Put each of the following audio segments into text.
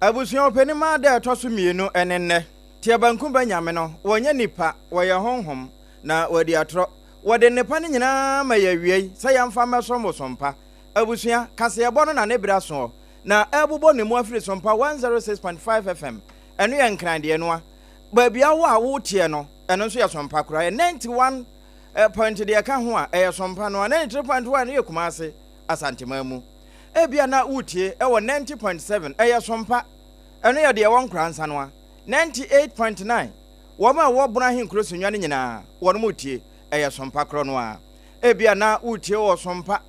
Abusuo penima da toso mienu enenne. Tia banku banyame no, wonye nipa, woye honhom na wadi atro. Wode nipa ni nyina ma ya wiei, se yamfa meso sompa. Abusua kase yebo no na ne bra so. Na ebubo ne mu afiri SOMPA 106.5 FM. Eno ye nkrande no a. Ba bia wo a wo tie no, eno nso ye SOMPA kura 91 point de ka ho a ye SOMPA no 93.1 ye kumase asantema mu. Ebia na utie ewo 90.7 eye SOMPA eno ye de won kransa no a 98.9 woma wo buna hin kroso nwane nyina won mutie eye SOMPA kro no a ebia na utie wo SOMPA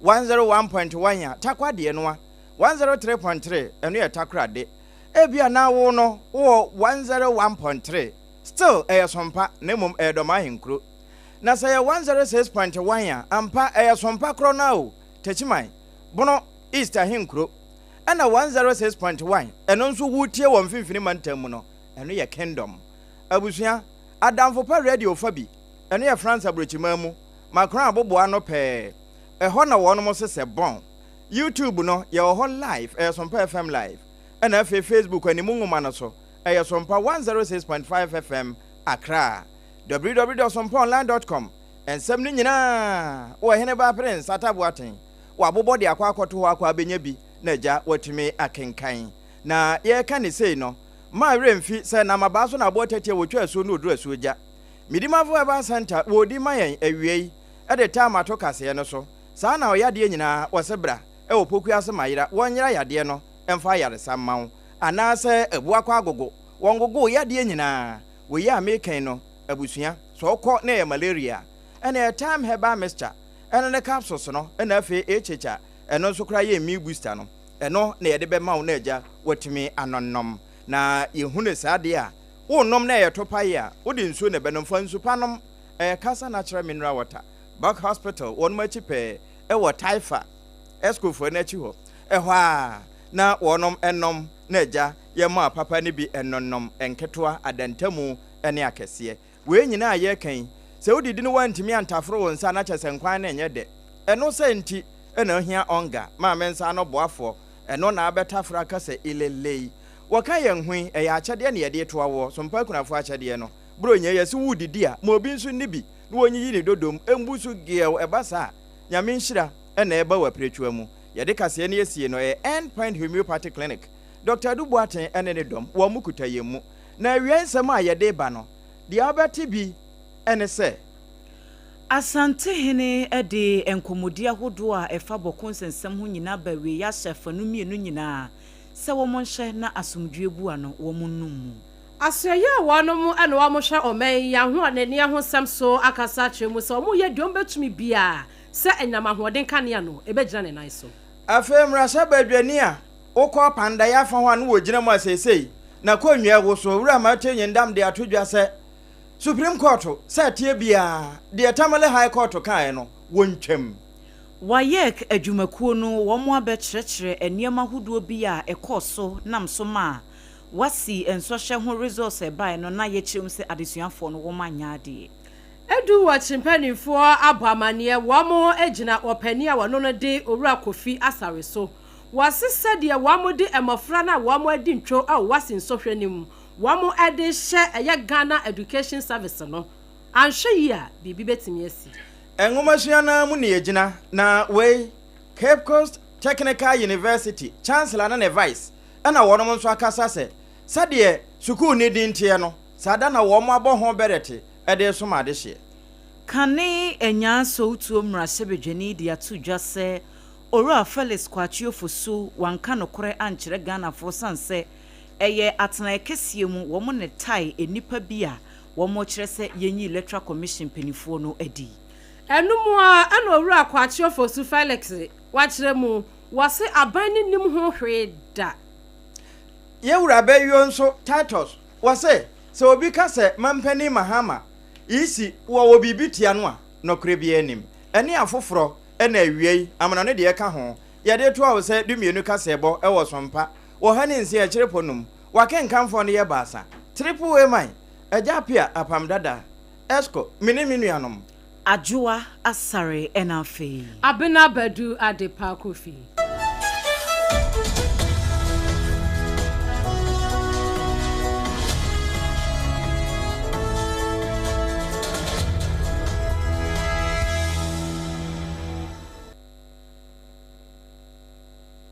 101.1 ya takwade no a 103.3 eno ye takrade ebia na wo no wo 101.3 still eye SOMPA nemum edoma hin kro na say 106.1 ya ampa eye SOMPA kro na o techiman bono Easter hinkro ana 106.1 eno nso wutie wo mfimfini mantam no eno ye kingdom abusua adamfo pa radio fabi eno ye France abrochima mu makron aboboa no pe eho na wono mo sese bon YouTube no ye ho live SOMPA FM live ana fe Facebook ani munguma no so SOMPA 106.5 FM Accra www.sompaonline.com ensem ni nyina wo hene ba prince ataboaten wabobo de akwakoto ho akwa benya bi na ja watumi akenkan na ye ka ne sei no ma remfi se na maba so na botetie wotwa aso no oduru aso ja midimafo eba center wodi mayen awiei e de time atokase no so saa na oyade nyina wosebra e opoku ase mayira wonyira yade no emfa yare samman ana se ebu akwa agogo wongogo yade nyina wo ya mekan no abusua so okọ na ye malaria ene time heba mixture ene ne capsules no ene afi echecha eno nso kra ye mi booster no eno na ye de be ma wo na agya watumi anonnom na yehune saade a wo nom na ye topaye a wo de nsuo ne be no fa nsu panom kasa natural mineral water back hospital won machi pe wo taifa escofo na chi ho ho a na wonom enom na agya ye ma papa ne bi enonnom enketoa adantamu ene akese we nyina ye kan se odidi no wantimi antafro won sa na chesenkwan na enye de eno senti ena ohia onga ma mensa no boafo eno na abetafra kase ilelei waka ye hwen eya achede na ye de toawo SOMPA kunafo achede no bro nye yesi wudidi a ma obi nso nibi na wonyi yi ne dodom embusu giel ebasa nyame nhira ena eba wa pretwa mu ye de kase ne yesie no End Point Homeopathic Clinic Dr. Adubuaten ene ne dom wo mukuta yemu na wiensem a ye de ba no de abeti bi ene se Asante hene ede enkomodi ahodo a efa bokon sensem ho nyina bawe ya hyefanu mienu nyina se wo monhye na asomdwe bua no wo munnum aseye wonom ene wo mohye omen ya ho anani ahosem so akasa chemu se wo ye dom betumi bia se enyama hoden kanea no ebegyina ne nan so afem rasha badwani a ukọ panda ya fa ho an wo gina mu asesei na konwia wo so wura ma tenye ndam de atodwa se Supreme Court satie bia de Tamale High Court kan no wontwam wayek adwumakuo no wo mo abekyerekere eniema hodo bi a ekoso nam so ma wasi ensohye ho resource by no na ye kyerem se adesuafo no wo manya ade edu wa chimpanifo abamane wo mo agina opani a wono no de owura Kofi Asare so wasise de wo mo de emofra na wo mo adi ntwo a wasi nsohwe nim wamo ade hye Ghana Education Service no anhwe yi a bibi betimi asi enwomasua na mu ne yegina na we Cape Coast Technical University Chancellor na Vice ana wonom nso akasa se sade sukuu ni dintie no sada na wo mo aboho berete ede so ma de hye kane enya so utuo mrase bedwani de atudwa se ora Felix Kwachio fosu wanka nokore ankyere Ghana for sanse eye atena ekesie mu wo mo ne tai enipa bia wo mo kyerɛ sɛ yenyi electoral commission penifuo no adi enum a ana owura Kwachio fosu Felix wa kyerɛ mu wase aban ni nim ho hwe da ye wura bayuo nso Titus wase sɛ obi ka sɛ mampani Mahama isi wo bibitia no a nokre bia anim ene afoforo ena awiei amana no de ka ho ye de to a wo sɛ dumienu ka sɛ bo ɛwɔ SOMPA wo hani nsi a kyerɛ ponum wakenkamfo no ye baasa triple A man ajapia APAM DADAA esco miniminu anom ADWOA ASARE ABENA ADEPA Kofi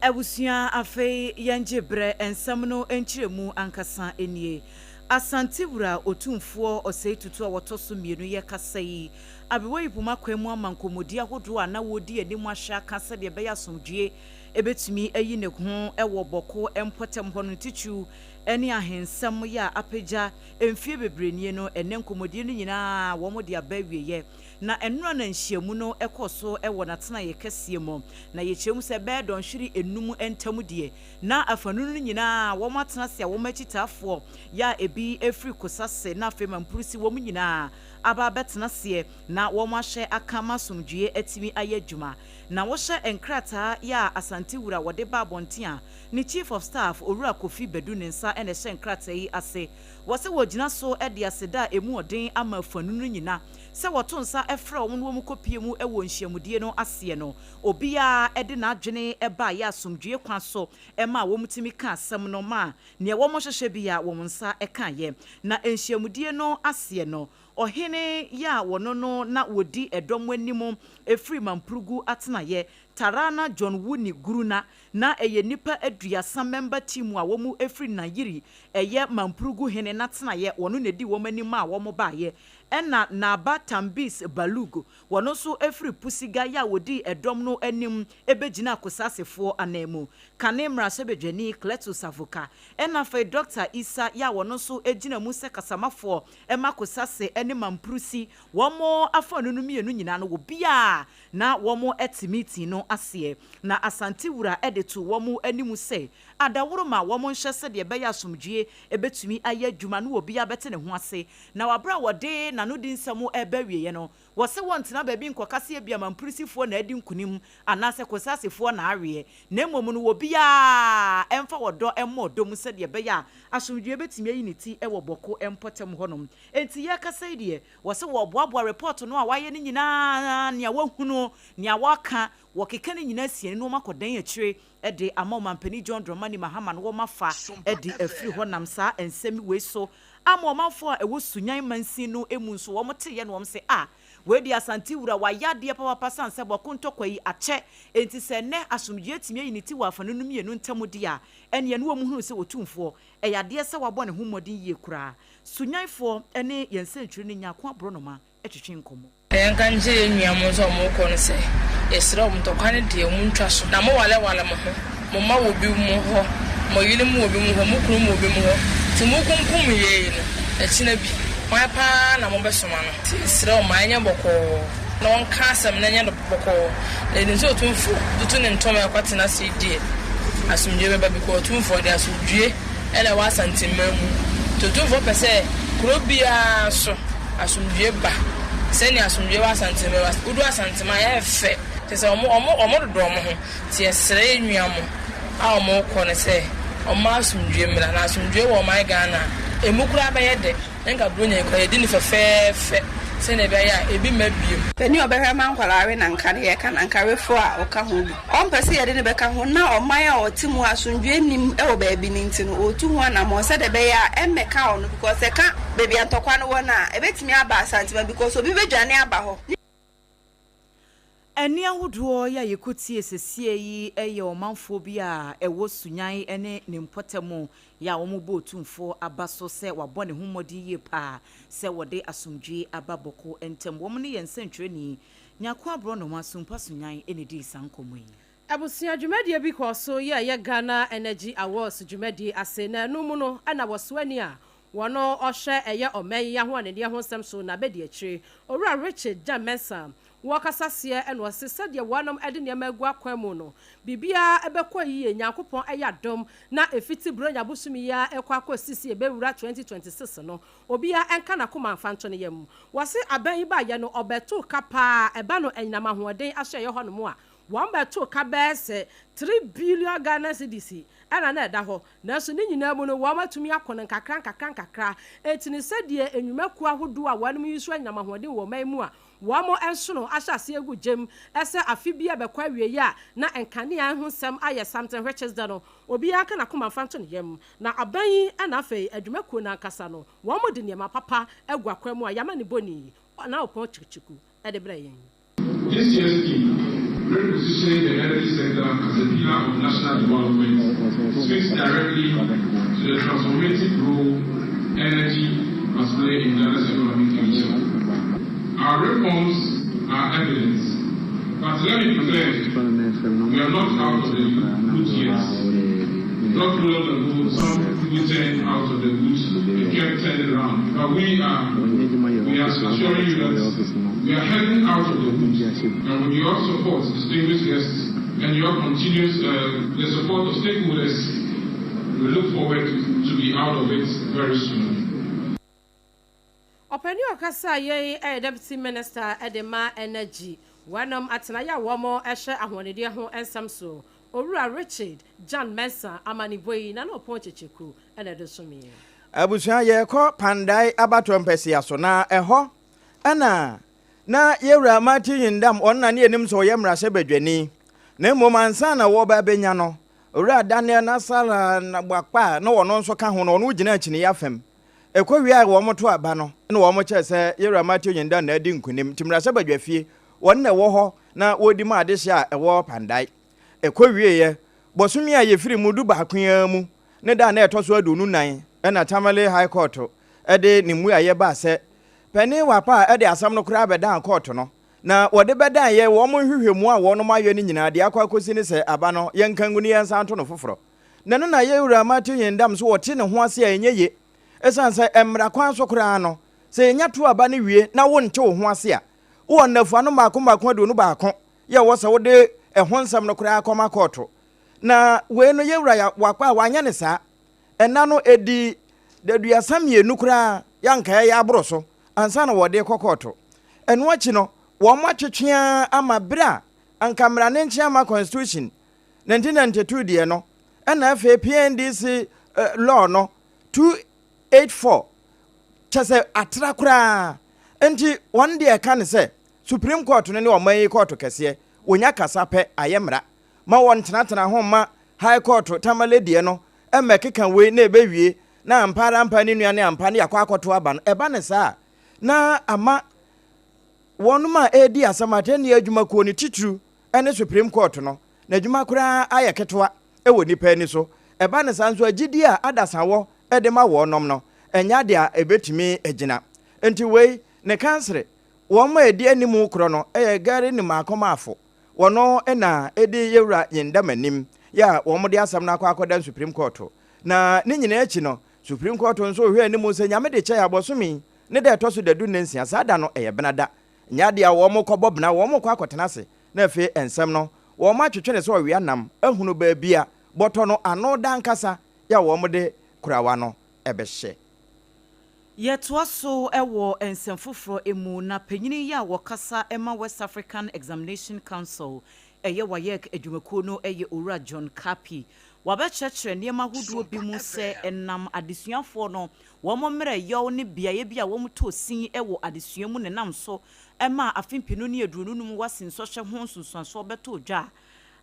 Ebusua afei yenjebre ensam no enchiremu ankasa enie. Asante wura otumfuo osei tutu a wotoso mienu ye kasa yi. Abewe ipuma kwemu amankomodi ahodo a na wodi anim ahya kasa de be yasomdue ebetumi ayi ne ho ewo boko empotem ho no tichu eni ahensam ya apagya emfie bebrenie no ene nkomodi no nyina wo mo de abawieye na enura na nhyiamu no ekoso ewo natena ye kasiemo na ye kyeremu se be don hwiri enum entamu de na afanu no nyina wo matena se wo machitafo ya ebi efri kosase na afema mpurusi wo nyina aba betena se na wo mahye akama somdue atimi ayadwuma na wo hye enkrata ya asante wura wode ba bontia ni chief of staff owura kofi bedu nensa ene hye enkrata yi ase wo se wogina so e de aseda emu odin ama afanu no nyina se woto nsa efra wo no mu kopie mu ewo nhyiamudie no ase no obia ede na adwene eba ya asomdue kwa so ema wo mutimi ka asem no ma ne wo mo hwehwe bia wo nsa eka ye na nhyiamudie no ase no ohene ya wono no na wodi edom anim efri mampurugu atenaye Tarana John Wuni Guruna na eye nipa aduasa member team a womu efri na yiri eye mampurugu hene natenaye wono ne di womanim a womo baaye ena na ba Tambis Balugo wono so efri pusiga ya wodi edom no anim ebegina kosasefo anemu kane mrasebedwani Cletus Avoka ena fe Dr. Isa ya wono so egina mu se kasamafo ema kosase ene mampurusi womo afanu no mienu nyina no wo bia na womo etimiti no ase na asante wura edetu womo animu se adaworo ma womo nhye de be ya asomdue ebetumi aye adwuma no obi abete ne ho ase na wabra wode na no di nsamo ebawieye no wo se wontina ba bi nkokase bia mampurisifo na adi nkunim anase kosasefo na awe na mmom no obi a emfa wodo emodom se de be ya asomdue betumi ayi ne ti ewo boko empotem honom enti ye kasa de wo se wo boaboa report no a waye ne nyina ne awahunu ne awaka wokeka ne nyina sie no makodan akire ede amampaani John Dramani Mahama no wo mafa ede afiri honam sa ensemi we so amomafo a ewo sunyan mansin no emu so wo mote ye no wo se we di asante wura wa yade papa sanse bokontokwa yi ache enti se ne asomdue timi yiniti wa afanu no mienu ntamudi a ene ne wo mu hunu se wotumfo eyade se wabɔ ne homodin yie kura sunyanfo ene yensenchiri ne nyako abronoma etwetwe nkomo yanka nje nnuamo so mo ko no se esra mo to kwane de mu ntwa so na mo wale mo ho mo ma wo bi mu ho mo yile mu wo bi mu ho mo kunu mu wo bi mu ho ti mo kunkum ye no ekina bi mo pa na mo besoma no esra mo anya boko na won ka asem na nya boko le ni so tumfu dutu ne ntoma yakwate na se die asumdue be bi ko tumfu de asudue ele wa santimamu to tumfu pese kuro bia so asumdue ba seni asumdue wa santima udu asantima ya efe tese omo do omo ho ti esere nnuamo a omo ko ne se omo asumdue mra na asumdue wo my Ghana emukura ba yede nka bronya ko yedi ni fefefe sene be ya ebi mabiem peni obehwe mankwalawe na nka ne yeka na nkarefo a oka ho bi ompese yede ne beka ho na oman a otimu asumdue nim e wo ba bi ni ntino otu ho na mo se de be ya emeka ono because eka baby antokwa no wona ebetimi aba asantima because obi bedwane aba ho eni ahodo ya yekuti esesie yi eye omanfo bi a ewo sunyan ene ne mpotemu ya wo mo tumfo abaso se wabɔ ne homodi ye pa se wode asomdwe ababoko entem wo ne yensentwe ni nyako abro no masumpa sunyan ene di sankomo yi abusia dwumadie bi kɔ so ye Ghana Energy Awards dwumadie ase na no mu no ana wɔsoani a wono ohye eye omeyi ya ho anede ho nsem so na bedi akire owura Richard Jamesa wakasase eno sese de wonom ede ne magu akwamu no bibia ebekɔ yiye nyankopɔn eya dom na efiti bronya busumi ya ekɔ akosisi ebewura 2026 no obia enka na koma mfanto ne yam wase aban yi ba ye no obeto kapa eba no enyama hoɔden ahye ye hɔ no mu a wɔn beto ka bɛse 3 billion Ghana cedis ana na da ho na so ni nyina mu no wɔn matumi akɔn nkakra etini sɛdeɛ enwumaku ahodo a wɔn mu yiso anyama hoɔden wɔ man mu a wɔn ensono ahyase egu gem ɛsɛ afibia bɛkɔ awie ya na enkanea ho nsɛm ayɛ something which is da no obi aka na koma fanto ne yam na aban yi ana afei adwumaku na nkasa no wɔn mo de nneɛma papa egu akwa mu a yama ne boni na opɔ chikichiku ɛde brɛ yɛn this year's theme repositioning the energy sector as a pillar of national development speaks directly to the transformative role energy must play in Ghana's economic future. Our reforms are evident, but let me be clear, we are not out of the woods yet. Not all of the woods, some people turn out of the woods and kept turning around. But we are assuring you that we are heading out of the woods. And with your support, distinguished guests, and your continuous the support of stakeholders, we look forward to be out of it very soon. Openi okasa ye Deputy Minister Edema Energy wanam atenaya womo ehye ahonede ho ensam so Owura Richard John Mensa amaniboyi na no ponchecheku ene de somi abusuan ye ko pandai abato mpesi aso na eho ana na yewura Martin Yindam onna ne enim so ye mrase badwani na momansa na wo ba benya no Owura Daniel Nasara na gbakpa na wono nso ka ho no no gina akini yafem ekowia wo moto aba no na wo mo chese yewura Martin Yindam na adi nkunim timrase badwafie wonne wo ho na wodi ma ade hia ewo pandai ekwowie ye bosumi a yefiri mudu baakwan mu ne da na etoso adunu nan na Tamale High Court ede ni mu aye ba se pani wapa ede asam no kura beda court no na wode beda ye wo mo hwehwemu a wo no maye ni nyina de akwa kosi ni se aba no yenkanguni yensanto no foforo neno na ye wura Martin Yindam so wote ne ho ase a enye esanse emra kwan so kura no se enya to aba ne wie na wo nche wo ho ase a wo nafu anu makoma adunu baako ye wo se wode ehonsam no kura akoma court na we no ye wura ya wakwa wanya ne sa ena no edi deduasam ye nukura yanka ya abro so ansa na wode kokoto eno achi no wo matwetwea ama bra ankamra ne nche ama constitution 1992 de no ena afa PNDC law no 284 chese atrakura enti one day kan se Supreme Court ne o man court kese wonya kasa pe ayemra ma won tenatena ho ma High Court Tamale de no emekeka we na ebewie na ampara ni nuane ampa ne yakwa akoto aba no eba ne saa na ama wonuma edi asamate ne adwuma ko ni titru ene Supreme Court no na adwuma kura ayeketoa ewo nipa ni so eba ne saa nso agidi a adasawo ede ma wonom no enya de a ebetimi agina enti we ne kansere won ma edi animu kro no gari ni makoma afo wono ena edi yewura Yindam anim ya won de asam na akwa Supreme Court na ne nyina echi no Supreme Court nso hwe animu se nyame de che ya bosomi ne de toso dadu nensia sada no benada nya de a wo mo kobobna wo mo kwa akotena se na fe ensam no wo ma twetwe ne so wi anam ahunu ba bia boto no ano dankasa ya wo mo de kurawa no ebehye Yetwaso ewo ensemfoforo emu na panyini ya wakasa ema West African Examination Council eye wayek edwumakuo no eye Owura John Kapi wabechechre niema huduo bi mu se enam adesuafo no wo mmere yew ne biaye bia wo mto sin ewo adesuamu ne nam so ema afimpinu ne edurunum wasin so hwe ho sunsuanso beto dwa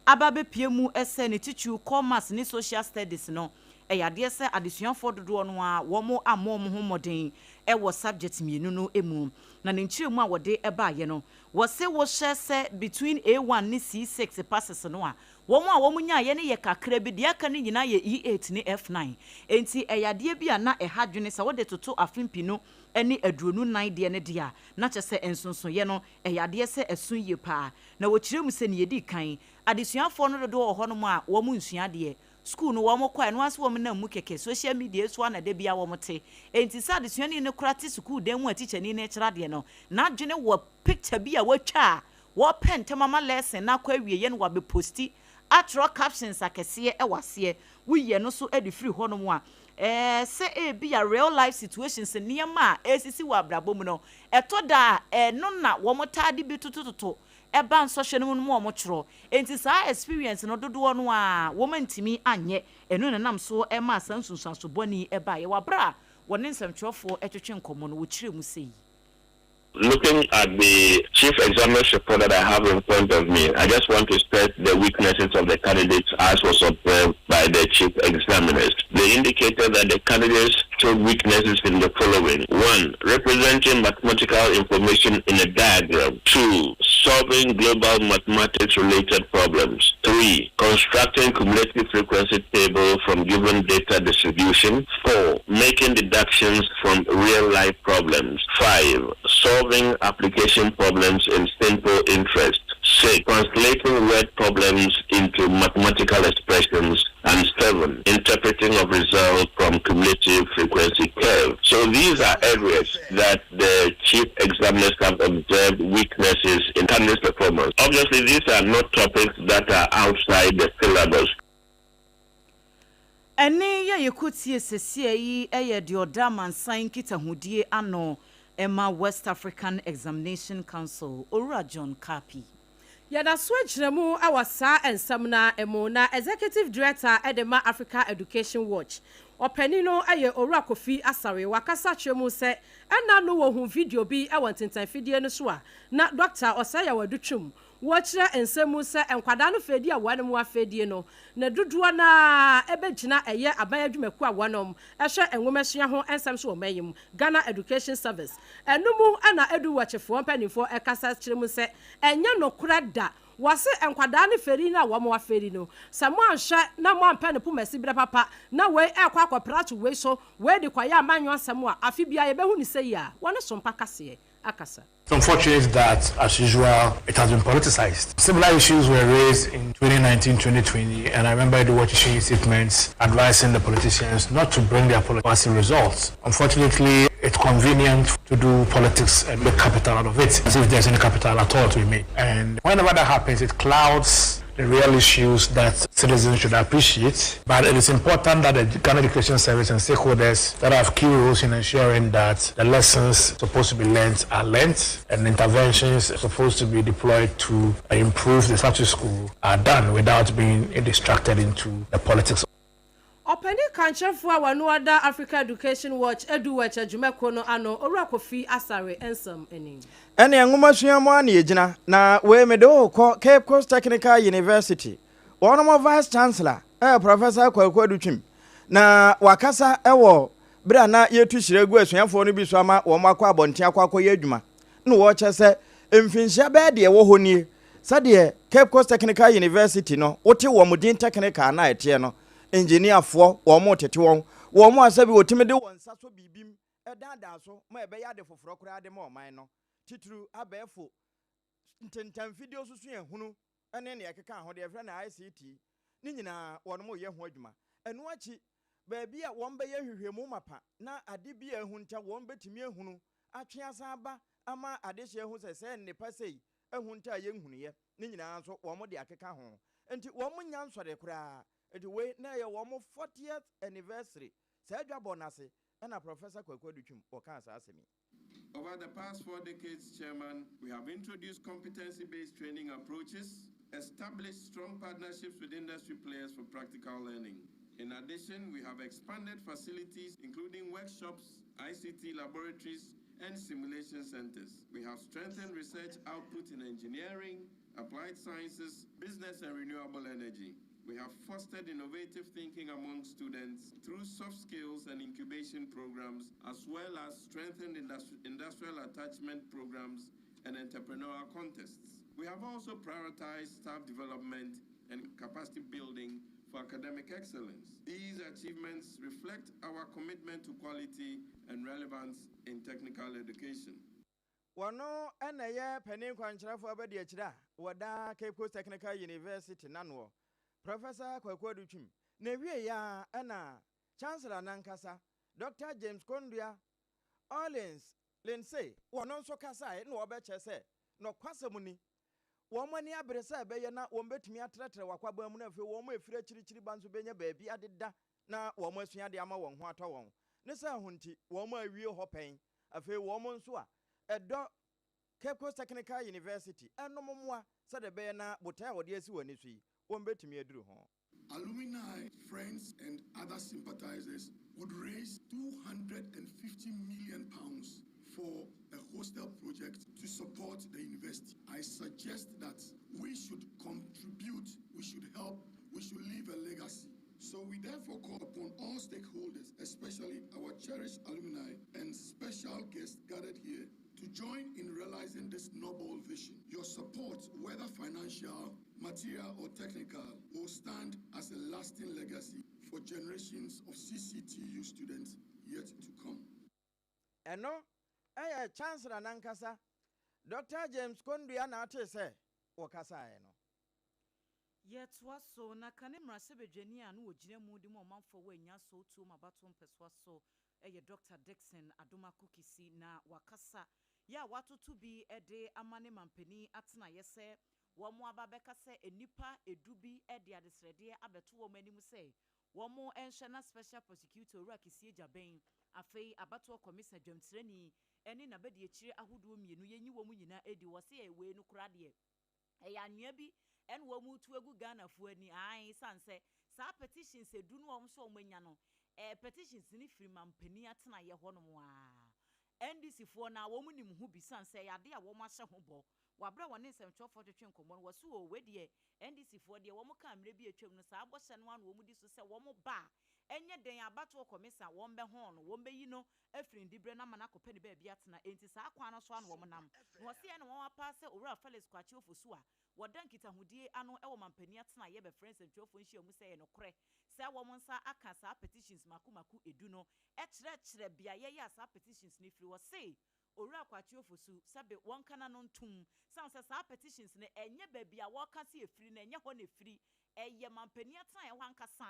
ababe piemu ese ne tichu commerce ne social studies no eyade se adesuafo dodo no a wo mo amom ho moden ewo subject mienu no emu na ne nchiremu a wode ebaaye no wo se wo hye se between A1 ne C6 passes no a wo mo nya ye ne ye kakra bi de aka ne nyina ye E8 ne F9 enti eyade bi a na ehadwene se wode toto afimpi no ene aduonu nan de ne dia na kyese ensonso ye no eyade se esun ye pa na wo kiremu se ne yedi kan adesuafo no dodo ho no a wo mo nsua de school no wo mo kwa no aso wo na mu keke social media so na de bia wo mote enti sa adesuani ne kurate school den mu a teacher ni ne kira de no na adwene wo picture bi a watwa wo pen temama lesson na kwa wie ye no wa be posti atro captions akese e wase wuye no so edi free ho no mu a se e be a real life situations niema esisi wa brabo mu no etoda no na wo motade bi tutututu eba nsɔhwɛ no mu mo kyerɛ enti saa experience no dodo no a wo mantimi anye eno nenam so ema asansunsanso boni eba ye wabra wone nsɛmtwerɛfo etwetwe nkomo no wo kyerɛ mu sei. Looking at the chief examiner's report that I have in front of me, I just want to stress the weaknesses of the candidates as was observed by the chief examiners. They indicated that the candidates showed weaknesses in the following. 1. Representing mathematical information in a diagram. 2. solving global mathematics-related problems. 3. Constructing cumulative frequency table from given data distribution. 4. Making deductions from real-life problems. 5. Solving application problems in simple interest. 6. Translating word problems into mathematical expressions. And 7. Interpreting of results from cumulative frequency curve. So these are areas that the chief examiners have observed weaknesses in candidates' performance. Obviously, these are not topics that are outside the syllabus. Ene ya yekutie sesie yi eye de odaman sign kita hudie ano Emma West African Examination Council Ora John Kapi. Yada switch remu awasa ensamna emona Executive Director Edema Africa Education Watch. Openino aye Ora Kofi Asare wakasa chemu se ena no wo hu video bi e wantintan fidie no so a na Dr. Osaya Wadutwum watchre ensemu se enkwada no fedi a wane mu afedie no na duduo na ebegina eye aban adwumaku a wanom ehwe enwomesua ho ensem so omayim Ghana Education Service enumu ana edu wachefo mpanifo ekasa chiremu se enya no korada wase enkwada ne feri na wo mo aferi no samo anhwe na mo ampa ne pomasi bra papa na we ekwa akwaprato we so we de kwaya amanyo asem a afi bia ye behu ni sei a wone sompa kase akasa. It's unfortunate that, as usual, it has been politicized. Similar issues were raised in 2019-2020, and I remember the watch issuing statements advising the politicians not to bring their policy results. Unfortunately, it's convenient to do politics and make capital out of it, as if there's any capital at all to be made. And whenever that happens, it clouds the real issues that citizens should appreciate. But it is important that the Ghana Education Service and stakeholders that have key roles in ensuring that the lessons supposed to be learned are learned and interventions supposed to be deployed to improve the status quo are done without being distracted into the politics. Openi kanche fwa wanu ada Africa Education Watch edu weche jumeko no ano Ora Kofi Asare ensam eni. Ene nguma suamo ani ejina na we medo ko Cape Coast Technical University. One mo vice chancellor Professor Kwaku Adutwum na wakasa ewo bra na yetu shiregu asuafo no bi so ama wo makwa abonte akwa ye adwuma. Na wo chese mfinhia be de wo honi sade Cape Coast Technical University no wote wo mudin technical na ete no engineer for wo mo tete won wo mo asabi wotime de won saso bibim edada so ma ebe ya de foforo kura de ma oman no titru abefo ntentan video susu ehunu ene ne ekeka ho de efra na ICT ni nyina won mo ye ho adwuma enu achi baabi a won be ye hwehwemu mapa na ade bi ehunta won betimi ehunu atwe asaba ama ade hye hu se ne pasei ehunta ye nhuniye ni nyina so won mo de akeka ho enti won mo nya nsore kura enti we na ye won mo 40th anniversary se adwa bonase na Professor Kwaku Adutwum o kan sa asemi. Over the past 4 decades, Chairman, we have introduced competency-based training approaches, established strong partnerships with industry players for practical learning. In addition, we have expanded facilities, including workshops, ICT laboratories, and simulation centers. We have strengthened research output in engineering, applied sciences, business, and renewable energy. We have fostered innovative thinking among students through soft skills and incubation programs, as well as strengthened industrial attachment programs and entrepreneurial contests. We have also prioritized staff development and capacity building for academic excellence. These achievements reflect our commitment to quality and relevance in technical education. Wano anaye penin kwanchirafo abadi achira wada Cape Coast Technical University nanwo Professor Kwaku Adutwum na wie ya ana Chancellor nankasa Dr. James Kondua Orleans Lindsay wono nso kasa na obeche se no kwasamuni wo mani abresa beye na wo betumi atretre wakwaba mu na fe wo mo efire chirichiri banzo benya baabi adeda na wo mo asua de ama won ho atọ won ne sa hunti wo mo awie ho pen afi wo mo nso a edo Cape Coast Technical University enommoa sade beye na botai wode asi wani so yi Alumni, friends, and other sympathizers would raise £250 million for a hostel project to support the university. I suggest that we should contribute, we should help, we should leave a legacy. So we therefore call upon all stakeholders, especially our cherished alumni and special guests gathered here, to join in realizing this noble vision. Your support financial, material, or technical, will stand as a lasting legacy for generations of CCTU students yet to come. And no, Chancellor Nankasa, Dr. James Kondria Nate say, Wakasa no. Yet was so na kanemra sebejani anu ogire mu di mo manfo we nya so tu ma batom peswa so Dr. Dixon Adoma Kukisi na wakasa ya watoto bi ede amane mampani atena yese wo mo ababeka se enipa edubi ede adesrede abeto wo manimu se wo mo enhwe special prosecutor Rakisi Jaben afei abato commissioner Dwamtirani eni na bede akire ahodo mienu yenyi wo mu nyina edi wo se we no krade anua bi en wo mu tu egu Ghana fu ani ai sanse sa petitions edu no wo so omanya no petitions ni free mampani atena ye honom a NDC for na wo mu nim hu bi sanse yade a wo ma hye ho bo wabra wone nsɛmtwɔfo twetwe nkomo no wɔso o wedie NDC for de wo mo ka mre bi atwam no saa bɔhyɛ no an wo mu di so sɛ wo mo ba enye den abato komisa wo mbe ho no wo mbe yi no afiri ndibre na mana kopɛ ne ba bia tena enti saa kwan no so an wo mo nam no wɔse ene wo apa sɛ owura Felix Kwachi ofosu a wɔdan kitahudie ano ɛwɔ mampani atena ye be friends nsɛmtwɔfo nhia mu sɛ ye no korɛ sɛ wo mo nsa aka saa petitions makumaku edu no ɛkyerɛkyerɛ bia ye ya saa petitions ne firi wo se Owura Kwachi ofosu sabe won kana no ntum sanse saa petitions ne enye babia wo ka se efiri na enye ho na efiri eye mampani atan ye hwan kasa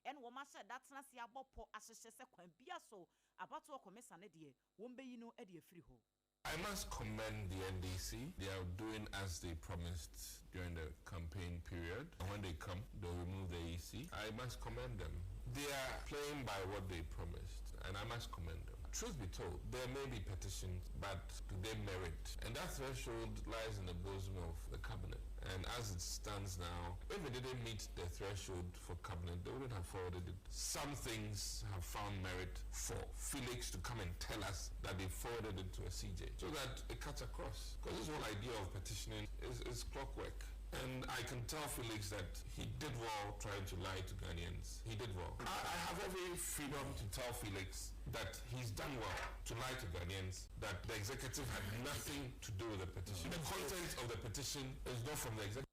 ene wo ma hye datena se abopɔ ahyehye se kwan bia so abato komisa ne de wo mbeyi no e de efiri ho. I must commend the NDC. They are doing as they promised during the campaign period. And when they come, they'll remove the EC. I must commend them. They are playing by what they promised, and I must commend them. Truth be told, there may be petitions, but do they merit? And that threshold lies in the bosom of the cabinet. And as it stands now, if it didn't meet the threshold for cabinet, they wouldn't have forwarded it. Some things have found merit for Felix to come and tell us that they forwarded it to a CJ, so that it cuts across. Because this whole idea of petitioning is clockwork. And I can tell Felix that he did well trying to lie to Ghanaians. He did well. I have every freedom to tell Felix that he's done well to lie to Ghanaians, that the executive had nothing to do with the petition. The content of the petition is not from the executive.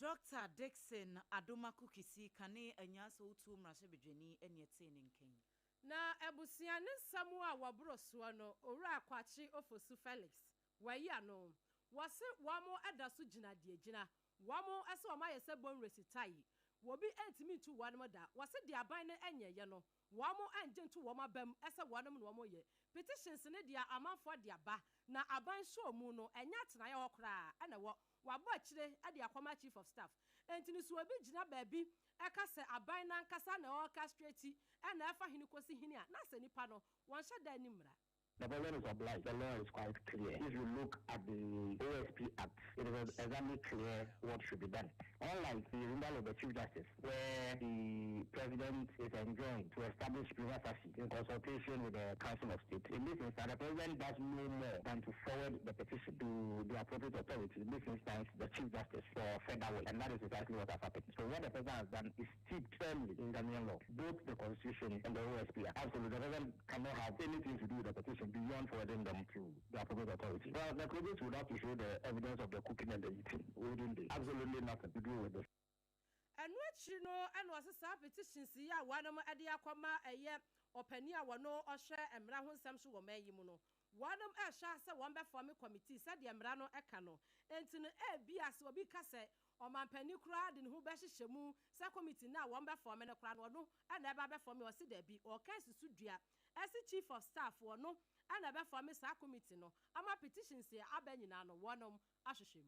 Dr. Dixon Adoma Kukisi kane anyaso utu mrashebejeni enyete nenken. Na ebusia ne samu a wabro so no Owura Kwachi ofosu Felix. Wayi ano. Wase wamo adaso gina de gina wamo ase wama yese bon resitai wobi entimi tu wanmo da wase de aban ne enye ye no wamo enjentu woma bam ese wanmo no wamo ye petitions ne dia amanfo de aba na aban show mu no enya tena ye hokra ana wo wabo akire ade akoma chief of staff entini so obi gina baabi eka se aban na nkasa na orchestrate na efa hini kosi hini a na se nipa no won hye da nimra. The president is obliged. The law is quite clear. If you look at the OSP Act, it is exactly clear what should be done. Unlike the removal of the Chief Justice, where the president is enjoined to establish privacy in consultation with the Council of State. In this instance, the president does no more than to forward the petition to the appropriate authority. In this instance, the Chief Justice for federal, and that is exactly what has happened. So what the president has done is steeped firmly in Ghanaian law, both the Constitution and the OSP Act. Absolutely, the president cannot have anything to do with the petition beyond forwarding them to the appropriate authority. Well, the credits would have to show the evidence of the cooking and the eating. Wouldn't they? Absolutely nothing to do with this. And what you know, and was a petitions here, one of my idea kwama a year or penny or no or share and Mrahon Samsu or Mayimuno. One of our shasa one by for me committee said the Amrano Ekano, and to the air be as will be cassette. Or my penny crowd in who bashi shamu, sa committee now one by for me a crown or no, and never for me or see there be or Kansas Sudria as the chief of staff or no. And I for me sa committee no. Ama petitions here abenina no one ashishim.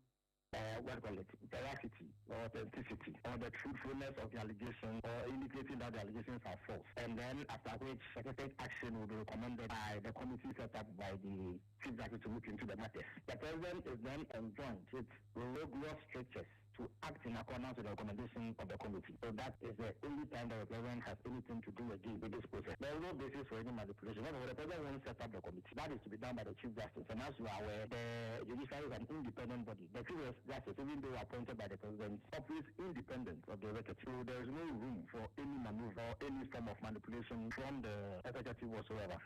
What call it? Veracity or authenticity or the truthfulness of the allegation or indicating that the allegations are false. And then after which specific action will be recommended by the committee set up by the Chief Justice to look into the matters. The president is then enjoined with rigorous strictures to act in accordance with the recommendation of the committee. So that is the only time that the president has anything to do again with this process. There is no basis for any manipulation. However, the president won't set up the committee. That is to be done by the Chief Justice. And as you are aware, the judiciary is an independent body. The Chief Justice, even though appointed by the president, operates independent of the executive. So there is no room for any maneuver or any form of manipulation from the executive whatsoever.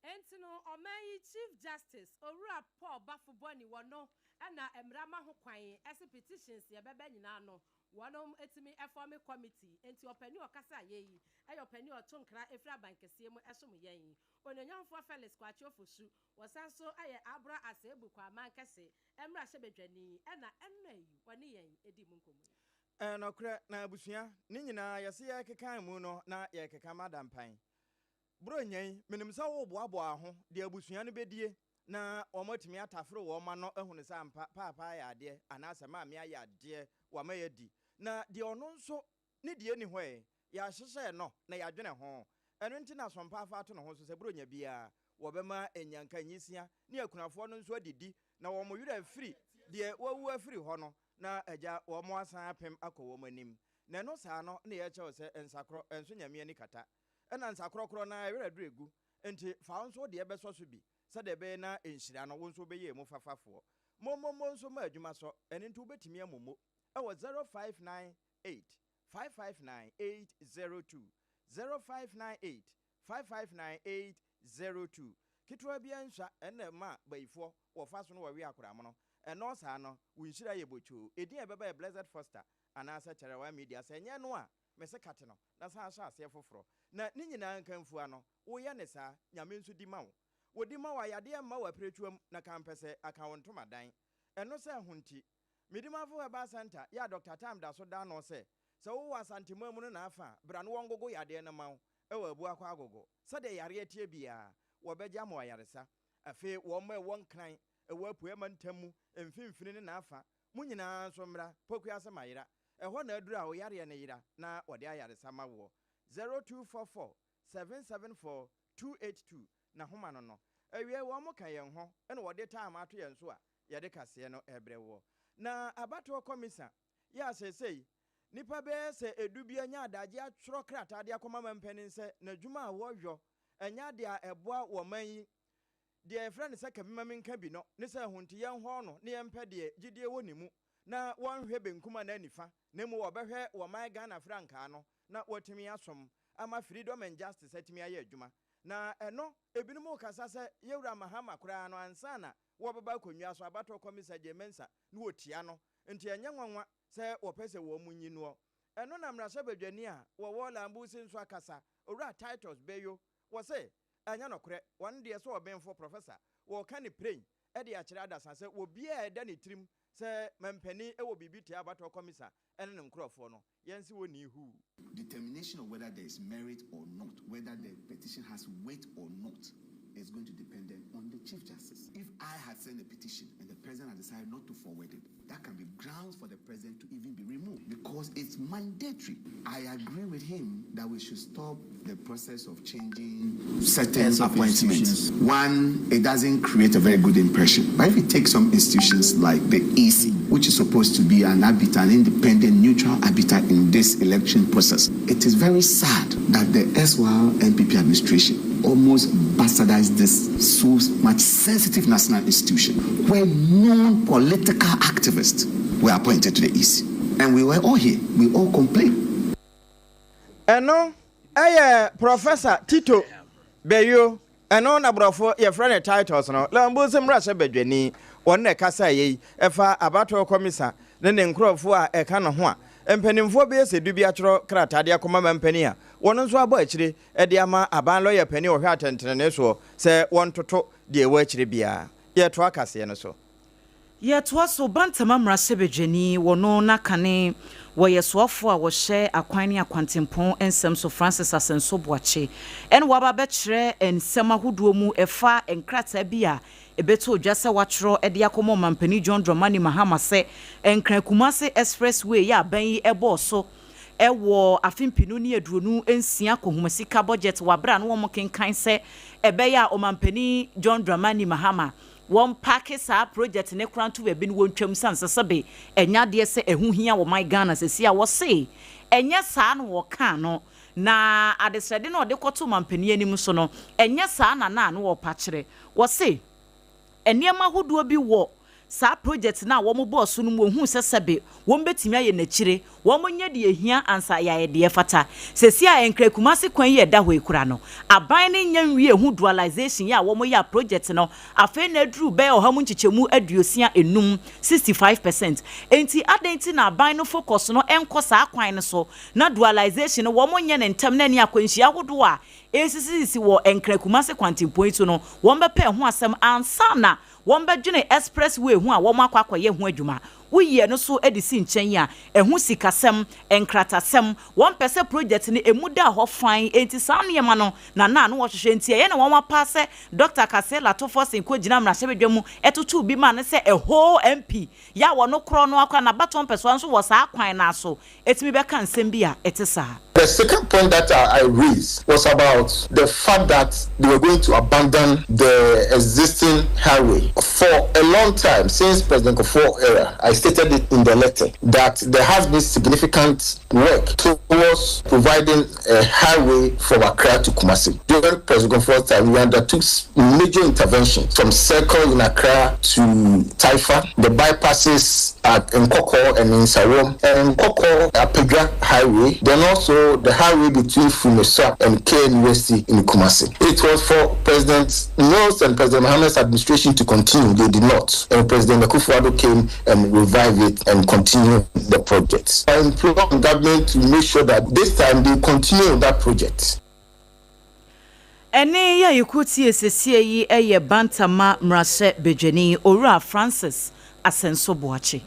Entino Omayi Chief Justice Owura Paul Bafuboni wono na emrama ho kwan ese petitions ye bebe nyina no wonom etimi eform committee enti opani okasa yeyi ayo opani otonkra efra bankese mu esom yen onyanfo Felix Kwachofosu wasanso aye abra asebu kwa mankese emra hyebedwani na ennayi woni yen edi munkomu nokre na abusua ni nyina yese ye kekan mu no na ye keka madampan bro nyen menim sa wo boaboa ho de abusua no bedie na omotimi atafro wo ma no ehunu sa ampa papa ya ade anase ma me ya ade wa ma yadi na de ono nso ne die ni hwe ya hyehye no na ya dwene ho eno nti na sompa afa to no ho so se bro nya bia wo be ma enyanka nyisia ne akunafo no nso adidi na wo mo yura afiri de wawu afiri ho no na agya wo mo asan apem akọ wo manim na no sa no na ye chew se ensakro enso nyame ani kata ena nsakrokro na ewere duregu enti fa nso de ebeso so bi se de be na enhyira no wo nso be ye mu fafafo momo nso ma adwuma so eni nti obetimi amomo e wo 0598 559802 0598 559802 kitwa bia nsha ena ma baifo wo fa so no wa wi akoramo no eno sa no wo nhyira ye bocho edin ebeba Blessed Foster anasa Cherewa Media senye no a mese kate no na sa sha ase foforo na ni nyina nkanfu ano wo ye ne sa nyame nso di ma wo wodi ma wa yade ma wa pretuam na kampese akawonto madan eno se hunti midimafo eba center ya Dr. Tam da so da no se wo wasantemu mu no na afa bra no wongogo yade na ma wo e wa abu akwa agogo se de yare atie bia wo begya ma yaresa afi wo ma won kran e wa pue mantamu emfimfini ne na afa mu nyina so mra pokua se mayira eho na aduru a wo yare ne yira na wode ayaresa ma wo 0244 774 282 na homa no ewie wo mo kan yen ho ene wode time ato yen so a yede kase no ebrewo na abato komisa ya sesei nipa be se edubia nya adaje atworo krata de akoma mampanin se na dwuma a wo hwo enya de a eboa wo man de friend se kabima menka bi no ne se hunti yen ho no ne yempe de gidie wonimu na wonhwe benkuma na nifa na mu wo behwe wo man Ghana franka no na wotimi asom ama freedom and justice atimi aye adwuma na eno ebinumu kasa se yewura mahama kura no ansana wo baba konwa so abato komisa jemensa na wotia no nti enya nwanwa se wo pese wo munyi no eno na mrase badwani a wo wo lambu sinso akasa owura titles beyo wo se anya nokre won de so obenfo professor wo ka ni brain e de akira adasan se wo bia e da ni trim se mampani e wo bibiti abato komisa ene ne nkrofo no yensi woni hu determination of whether there is merit or not, whether the petition has weight or not, is going to depend on the Chief Justice. If I had sent a petition and the President had decided not to forward it, that can be grounds for the President to even be removed because it's mandatory. I agree with him that we should stop the process of changing certain appointments. One, it doesn't create a very good impression. But if you take some institutions like the EC, which is supposed to be an arbiter, an independent, neutral arbiter in this election process, it is very sad that the SOL NPP administration almost bastardized this so much sensitive national institution where non-political activists were appointed to the EC. And we were all here. We all complained. Eno, Professor Tito Beyo, eno na brofo ye friend titles no. Lambo se mrase bedwani, wonne kasa yi, efa abato komisa, ne nkrofo a eka no ho a. Empanimfo be se dubi atro kratade akoma mampani a wono nso abo akire e de ama aban lawyer pani o hwa atentene so se wontoto de ewa akire bia ye to akase no so ye to so bantama mrase bejani wono nakane woyesofo a wo hye akwan ne akwantempon ensem so Francis Asenso Boache en waba be kire ensem ahodo mu efa enkrata bia ebeto dwase watro ede akomo mampani John Dramani Mahama se enkran Kumasi expressway ya ban yi ebo so ewo afimpinu ne aduonu ensia kohumasika budget wabra no wo kenkan se ebe ya omampani John Dramani Mahama won pakisa project ne kranto we bi ne wontwam sansesebe enya de se ehuhia wo my Ghana sesi a wo se enya saa no wo kan no na adesrede no de koto mampani anim so no enya saa na wo pakire wo se eniema hodo bi wo sa project na wo mo boss no mo hu sesebe wo mbetimi aye na chire wo mo nye de ehia ansa ya ye de fata sesi a enkra kumase kwan ye da ho ekura no aban ne nya nwie hu dualization ya wo mo ya project no afa na duru be o ha mu nchichemu aduosia enum 65%. Enti adenti na aban no focus no enko sa kwan no so na dualization wo mo nye ne ntam na ni akwanhia hodo a esisi wo enkra kumase kwantimpoito no wo mbepe ho asem ansa na wo mbedwene expressway hu a wo makwakoye hu adwuma woyie no so edisi nchen ya ehu sikasem enkratasem won pese project ni emuda ho fan enti sanema no na no wo hwehwe enti ye na won mapase Dr. Kasela to force ko gina mra hyebedwam etutu bi ma ne se eho MP ya wo no kro no akwa na baton peso nso wo sa akwan na so etimi be kan sem bi a etisa. The second point that I raised was about the fact that they were going to abandon the existing highway. For a long time, since President Kufuor era, I stated it in the letter that there has been significant work towards providing a highway from Accra to Kumasi. During President Kufuor's time, we undertook major interventions from Circle in Accra to Taifa, the bypasses at Nkoko and in Sarom, and Nkoko Apega Highway, then also the highway between Fumesa and K University in Kumasi. It was for President Mills and President Mohammed's administration to continue. They did not. And President Akufo-Addo came and revived it and continued the project. I implore the government to make sure that this time they continue that project. Ene ya yukuti esesie yi eye bantama mrase bejeni Owura Francis Asenso Boachi.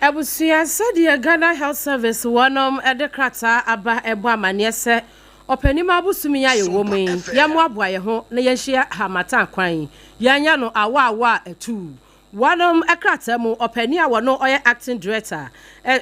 Ebusia said the Ghana Health Service wanom edekrata aba ebo amane se opanima abusumi ya yewomi yamu aboa ye ho na yenhia hamatan kwan yanya no awa etu wanom ekrata mu opani a wono oye acting director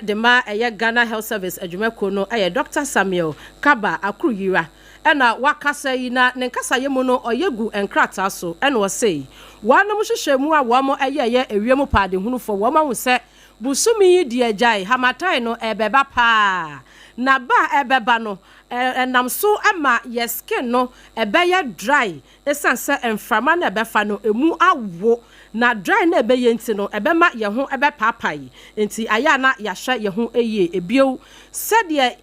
de ma eye Ghana Health Service adwumako no eye Dr. Samuel Kaba Akuruyira ena wakasa yi na nenkasa ye mu no oyegu enkrata so ena wo sei wanom hwehwemu a wo mo eye ewiem paade hunufo wo ma hu se busumi di ajai hamatai no ebeba pa na ba ebeba no enam so ama ye skin no ebeye dry esanse emframa na ebefa no emu awo na dry na ebeye nti no ebema ye ho ebepapai nti aya na yahwe ye ho eye ebio sede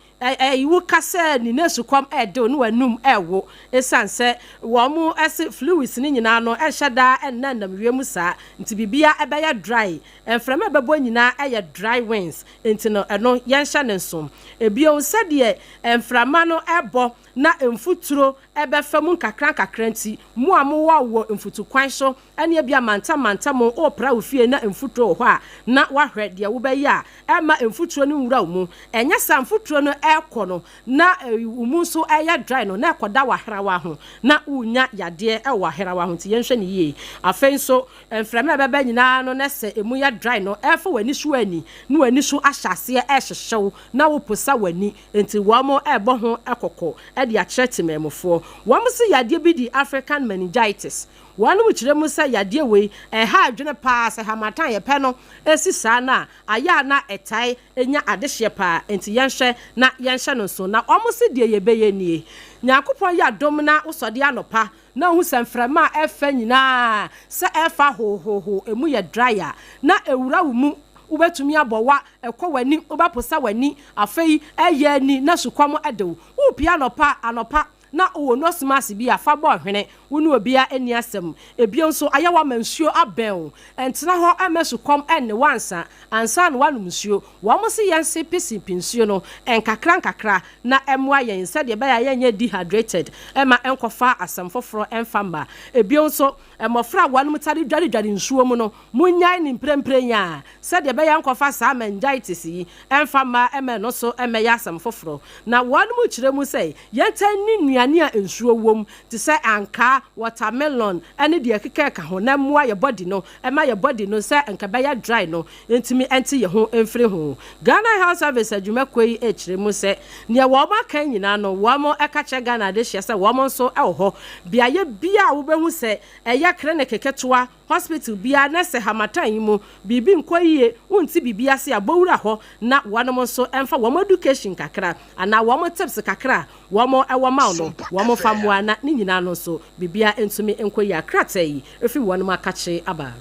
iwu kase ni nesukom ede no wanum ewo esanse wo mu ese fluids ni nyina no eheda ennanam wiemu sa nti bibia ebeye dry enframa bebo nyina eye dry winds nti no eno yenhya ne nsom ebio sede enframa no ebo na emfuturo ebefam nkakra nti mu amu wo emfutukwan so ene bia manta mo opra ofie na emfuturo ho a na wahwe de wo beyi a ema emfuturo ni nwura mu enya samfuturo no ekono na umu so eye dry no na ekoda wahrawa ho na unya yade wahrawa ho nti yenhwe ne yie afen so enframa ebebe nyina no na se emu ya dry no efo wani so ani no wani so ahyase ehyehew na wo posa wani nti wo mo ebo ho ekoko de akyerete memofo wo mo se yade bi di African meningitis wanu mu kire mu se yade we ha adwene pa se hamatan ye pe no esi saa na aya na etai enya adehye pa enti yenhwe na yenhwe no so na omo se de ye beye nie nyakopon ya dom na usode anopa na hu semframa efa nyina se efa ho emu ye dryer na ewura mu ubetumi abowa ekọ wani ubaposa wani afei eye ni na sukwam edew upia anopa na owo no smart bi afa bo hwene wonu obia ani asem ebio nso ayawa mansuo abel entena ho emesukom enne wansa ansa no wanu nsuo wo mo se yense pisi pinsuo no enkakra na emwa yen se de be ya yenye dehydrated ema enkofa asem foforo enfamba ebio nso emofra wanu mutade dware nsuo mu no munyai ni mpremprenya se de be ya enkofa sa meningitis yi enfamba eme no so eme ya asem foforo na wanu mu kire mu se yentani nuane a nsuo wom te se anka watermelon ene de kekeka ho na moa ye body no ema ye body no se enka be ya dry no entimi enti ye ho emfiri ho Ghana Health Service adwumakoi ekire mu se ne wo ma kan nyina no wo mo ekache Ghana de hye se wo mo nso ewo bia ye bia wo behu se eye clinic keketoa hospital bia na se hamatan mu bibi nkoyie unti bibia se abowura ho na wonom nso emfa wo education kakra ana wo tips kakra wo ewo ma no wo famoa na ni nyina no so bibia entumi enkoyie akratai efi wonom akache aba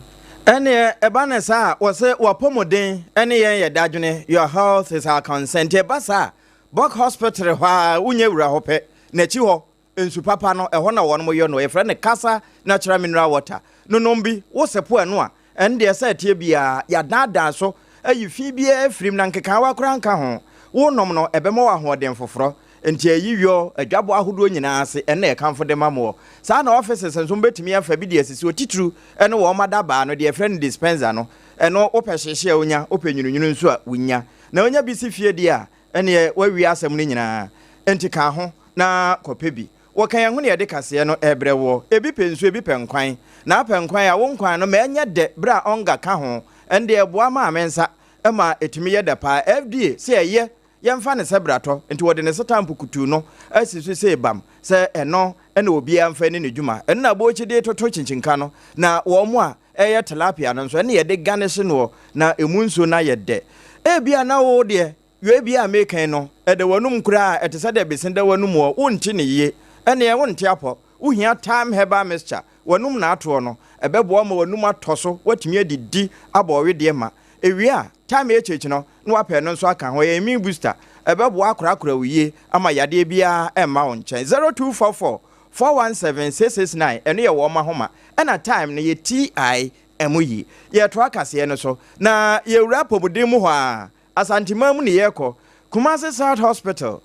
Ene ebanesa wose wapomoden ene ye dadwene your health is our consent basa Bok hospital hwa unye wura hope na chi ho ensu papa no ehona wono moyo no efre ne kasa natural mineral water no nombi wo sepo eno a ende se tie bia ya dada so ayi fi bia efrim na nkeka wa kora nka ho wo nom no ebemo wa hoden foforo enti ayiwo adwabo ahodo nyina ase ene e kanfo de mamo sa na offices nso betimi afa bi de asisi otitru ene wo madaba no de friend dispenser no eno opehyehe onya openyunyunu nso a wonya na onya bi si fie de a ene wawi asem no nyina enti ka ho na kopebi wo kan ho ne de kase no ebrewo ebi pensu ebi penkwan na penkwan a wo nkwan no ma enya de bra onga ka ho ende eboa ma amensa ema etimi ye de pa FDA se eye yemfa ne sebrato enti wode ne setampu kutu no asisu se bam se eno ene obi amfa ne nedwuma eno na bochi de toto chinchinka no na wo mo a eye tilapia no so ene ye de garnish no na emunso na ye de ebia na wo de we bia mekan no ede wanum kura etese de besende wanum wo wonti ne ye ene ye wonti apo uhia time herbal mixture wanum na ato no ebebo ma wanum atoso watimi adidi abowe de ma ewia time echechi no no apɛ no nso aka ho ye immune booster ebebo akora wiye ama yade bia emma wo nchen 0244 417669 eno ye wo ma homa ena time ne ye TI emuyi ye to akase no so na ye wura pobodin mu ho a asantima mu ne ye kɔ Kumasi South Hospital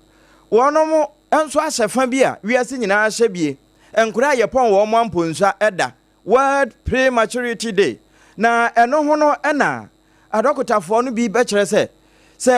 wono mo enso ahyefa bi a wiase nyina ahye bie enkura ye pon wo mo amponsa eda World Prematurity Day na eno ho no ena adokotafo no bi be kire se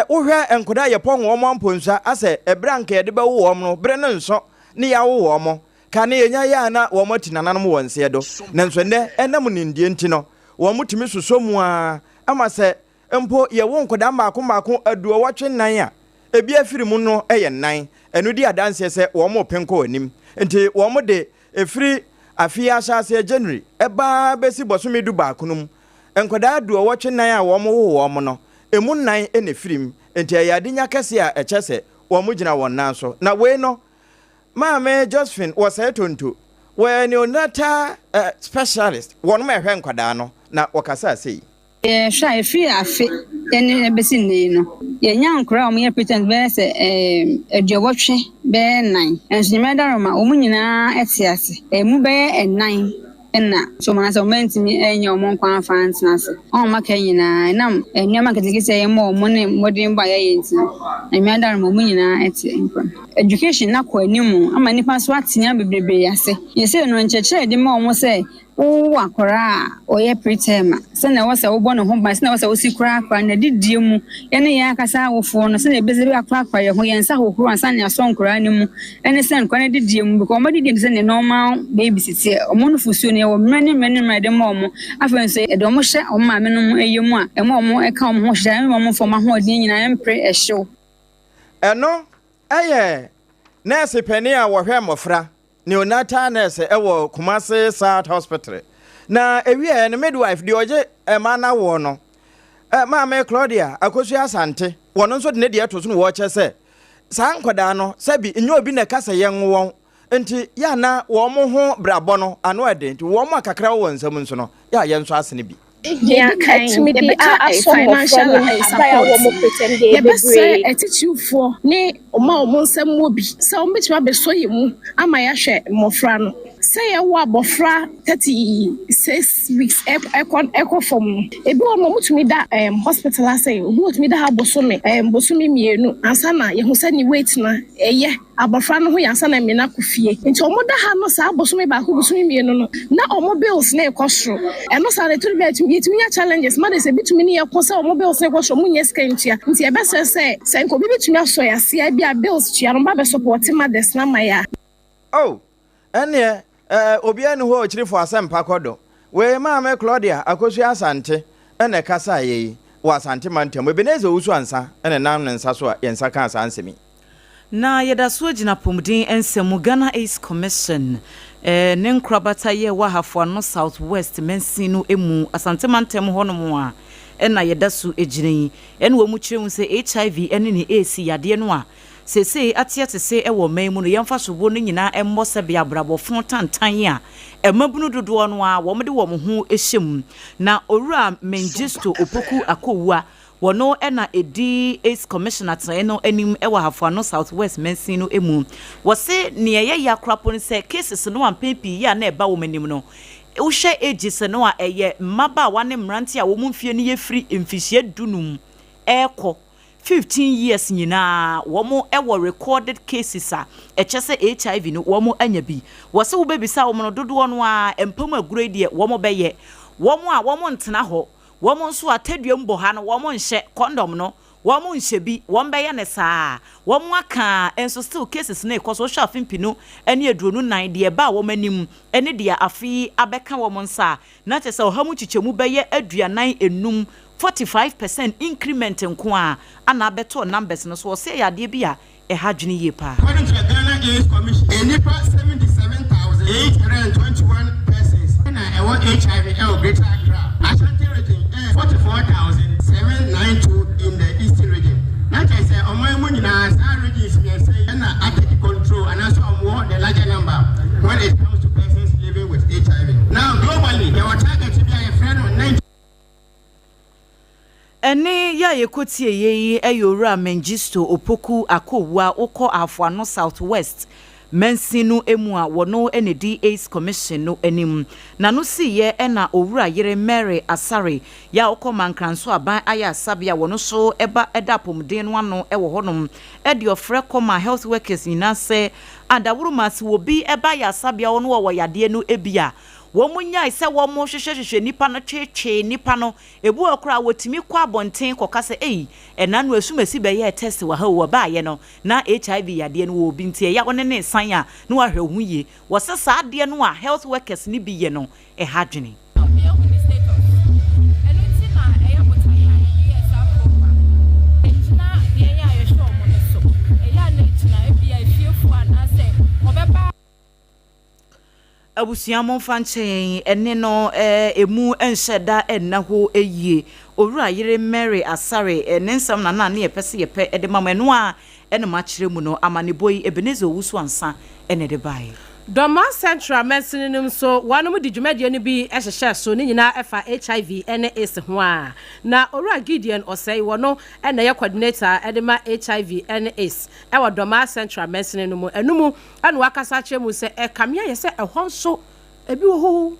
wohwe enkoda ye pon wo mo amponsa ase ebranka ye de be wo no bre ne nso ne ya wo mo ka ne yenya ya na wo mo tinananom wonse do na nso ne enam nindie nti no wo mo timi sosomu a ama se empo ye wo nkoda maako aduo watwe nan a ebi afiri mu no eye nan enu di adanse se wo mo penko anim nti wo mo de efiri afia asase January eba besi bosome du baako num enkoda aduo watwe nan a wo mo wo mo no emu nan ene firim enti ayadinya kese a echese wo mo gina won nan so na we no Mama Josephine was a tonto when you nata specialist one ma hwe nkwada no na wakasa sei hwa fi afi ene besi nei no ye nya nkura o me pretend be se adwotwe be nan enso me daroma o mu nyina etiase emu be enan enna so mana so mentimi enye o mon kwan fans na se o maka nyina nam enema ketekese ye mo ne modin ba ye yenti na me daroma o mu nyina eti education na kwa nimu ama nipa so atenya bebrebe yase yese no nchechire de ma o mo se wo akora oye preterm se na wo se wo bo no ho ba se na wo se wo sikura akwa na didie mu ye ne ya akasa awofo no se na ebeze bi akwa ye ho ye nsa hohuru ansa ne aso nkora ni mu ene se nkwa na didie mu because omadi didie se ne normal baby siti omo no fusuo ne wo mene de ma omo afen se e do mo hye o ma me no eyemu a e ma omo e ka omo ho hye me omo fo ma ho odin nyina empre e hyew eno eye nurse pani a wo hwe mofra neonatal nurse ewo Kumasi South Hospital na ewie ne midwife de oje ema na wo no Mama Claudia akosu asante wono nso de ne de to so no wo che se sa nkoda no sabi nyo obi na kasa ye nwon enti ya na wo mo ho brabo no ano ede enti wo mo akakra wo nsam nso no ya ye nso asene bi yeah, me be financial support. Yeah, but say a teacher for ne oma nsem mo bi. Say o metima be so ye mu ama ya hwe mofra no. Say ya wa bofra 36 weeks echo from ebi ono mutumi da hospital say obi mutumi da ha bosome bosome mienu ansa na ye ho say ni wait na eye abofra no ho ya ansa na me na kofie nti omo da ha no sa bosome ba ko bosome mienu no na omo bills na ekosro eno sa le to be yetumi challenges ma de se bitumi ne yekosa omo bills na ekosro munye skantia nti ebe se nko bitumi aso ya sia bia bills tua no ba be support ma des na ma ya oh ene obi anu ho chiri for asempa kodo we Mama Claudia akosu asante ene kasa ye wa asante mantem Ebeneze usu ansa ene nam nsa so yensa kan ansemi na yeda so gina pomdin ensemu Ghana Ace Commission ne nkrabata ye wa hafo no Southwest mensinu emu asante mantem hono a ena yeda so egirin ene wo mu kiremu se HIV ene ne AC yade no a sese atiate se ewo man mu no yemfa sobo no nyina emmo se bia brabofo tantan a emabunu dodo no a wo mde wo ho ehyem na owura Mengistu Opoku Akowua wono ena edi ace commissioner treno anim ewa Hafano Southwest Mensin no emu wo se ne ye yakrapo ne se cases no ampempi ya na eba wo manim no uhye ages no a eye mmaba wane mranti a wo mfie ne ye free mfihye dunum eko 15 years nyina womo ewo recorded cases a echese HIV no womo anya bi wo se wo bebisa wo no dodo no a empam agure de womo beye womo ntena ho womo nso ataduam bo ha no womo nhye condom no womo nhye bi won beye ne saa womo aka enso still cases na ekoso hwa afimpi no ene aduro no 9 de ba womo anim ene de afi abeka womo nsa na chese ohamu chichemu beye aduanan enum 45% increment nko a ana beto numbers no so say yade bia e hadwene ye pa. According to the Ghana AIDS Commission, NIPA 77,821 persons and HIV greater Accra. Ashanti region 44,792 in the Eastern region. Not I say on my money now, our regions may say and I take control and also more the larger number when it comes to persons living with HIV. Now globally, our target to be a friend of 90. Ene ya yekotie yeyi eyora Mengistu Opoku Akowua ukọ Hafano Southwest Mensinu emu a wono enedi ace commission no anim na no si ye ena owura yere Mary Asare ya ukọ mankranso aban aya sabia wono so eba edapomden no ano ewo honom edi ofre koma health workers nyina se adawurumasi obi eba ya sabia wono wo yade no ebia womunya ise womo hwehwehwehwe nipa no twetwe nipa no ebu okra wotimi kwa bonten kokase ena no asumasi be ye test wa ha wo ba ye no na HIV yade no wo bi ntie ya wone ne san a no ahwe huye wo sesa ade no a health workers ni bi ye no hadwene abusuamon fanchen enne no emu enhyeda ennaho eyie owura yire Mary Asare ensam na ne yepese yepe ede mamanu a ene ma kire mu no amaneboyi Ebenezer Owusu ansa ene de bae Doma Central Medicine so wanum di dwumadie no bi ehhehye so ne nyina efa HIV ene is ho a na owura Gideon Osei wono ene ye coordinator edema HIV ene is e wa Doma Central Medicine no mu enumu anu akasa kire mu se e kamia ye se ehon so ebi wo ho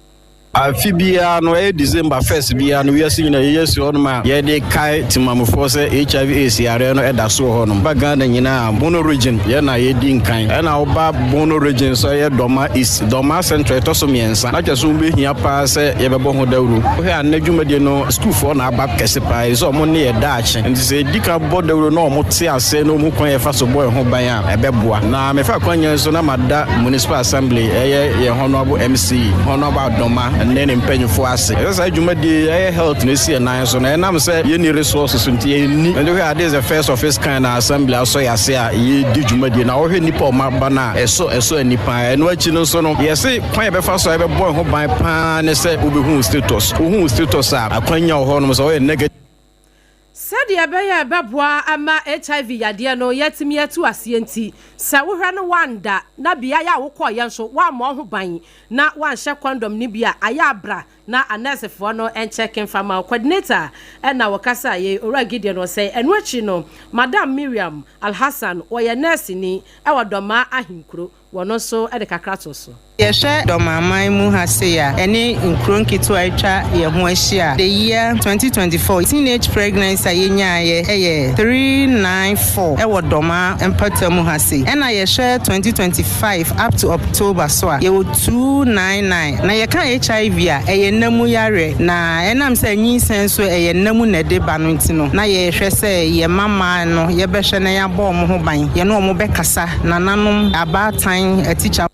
Afibia no December 1st bia no wiase nyina yesu onma ye de kai timamfo se HIV AIDS yare no eda so honom ba Ghana nyina mono region ye na ye di nkan e na oba mono region so ye Doma is Doma Central to so miensa na cheso mbe hia pa se ye bebo ho dawru o he anadwumade no school for na aba kese pa so mo ne ye daache nti se dika bo dawru no mo te ase no mu kwan ye fa so boy ho ban a ebeboa na me fa kwanya so na mada municipal assembly ye honorable MC honorable Doma and then impanyfo ase esa adwumadi health no si enan so na enam se ye ni resources nti ni and we are this the first of its kind assembly so yase a ye di dwumadi na wo hwe nipa o maba na eso nipa eno achi no so no yese kwan ye be fa so ye be boy ho ban pa ne se obehu status a akwanya ho no so ye negative Said ya beya beboa ama HIV yade no yetimi yetu asienti se wo hwe no wanda na bia ya wo koye nso wa mo ho ban na wan hye condom ni bia aya bra na anesefo no en checking farmer coordinator na wakasa ye ora Gideon no say enu achi no Madam Miriam Alhassan oye nurse ni ewa Doma ahinkuro wono so e de kakrato so Yeshe Doma maimu haseya eni nkronkitu aitwa ye ho ahia the year 2024 teenage pregnancy ayenya ye 394 ewo Doma empatamu hase ena yeshe 2025 up to October so ye 299 na ye kan HIV a eye namu yare na enam se nyinsen so eye namu na de ba no ntino na ye hwe se ye mama no ye behwe na ya bo mo ho ban ye no mo bekasa na nanom abatan a teacher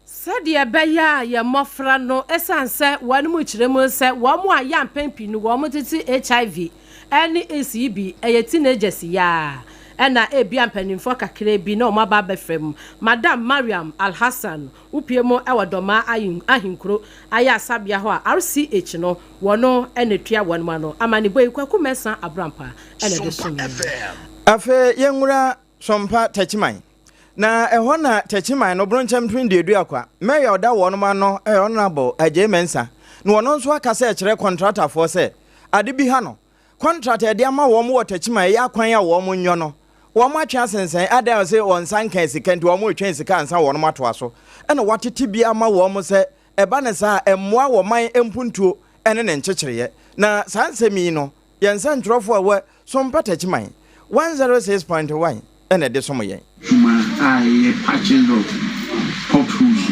said ya beya ya mofra no esanse wanum kiremu se wo mo aya mpempi no wo mo titi HIV any ACB eye teenagers ya ena ebi ampanimfo kakra bi na o maba befrem Madam Mariam Alhassan upiemo ewa Doma ahinkuro aya sabia ho a RCH no wono enetua wonma no amani boy kwaku mesa abrampa ene de so afe yenwura sompa tachiman na ehɔ na tachiman no broncham twin de duakwa mayor da wɔ no ma no honorable ajemensa na wɔno nso aka sɛ kyerɛ contractor for sɛ ade bi ha no contractor de ama wɔn wɔ tachiman ya kwan a wɔn nnyo no wɔn atwa sensen ada sɛ wɔn san kan sika nti wɔn retwa sika ansa wɔn matoa so ɛna watete bi ama wɔn sɛ ɛba ne saa ɛmmoa wɔ man empuntuo ɛne ne nkyekyereɛ na saa nsɛmi no yɛn nsa ntwerɛfo a wɔ sompa tachiman 106.1 ɛna de som yɛn I patches of potholes.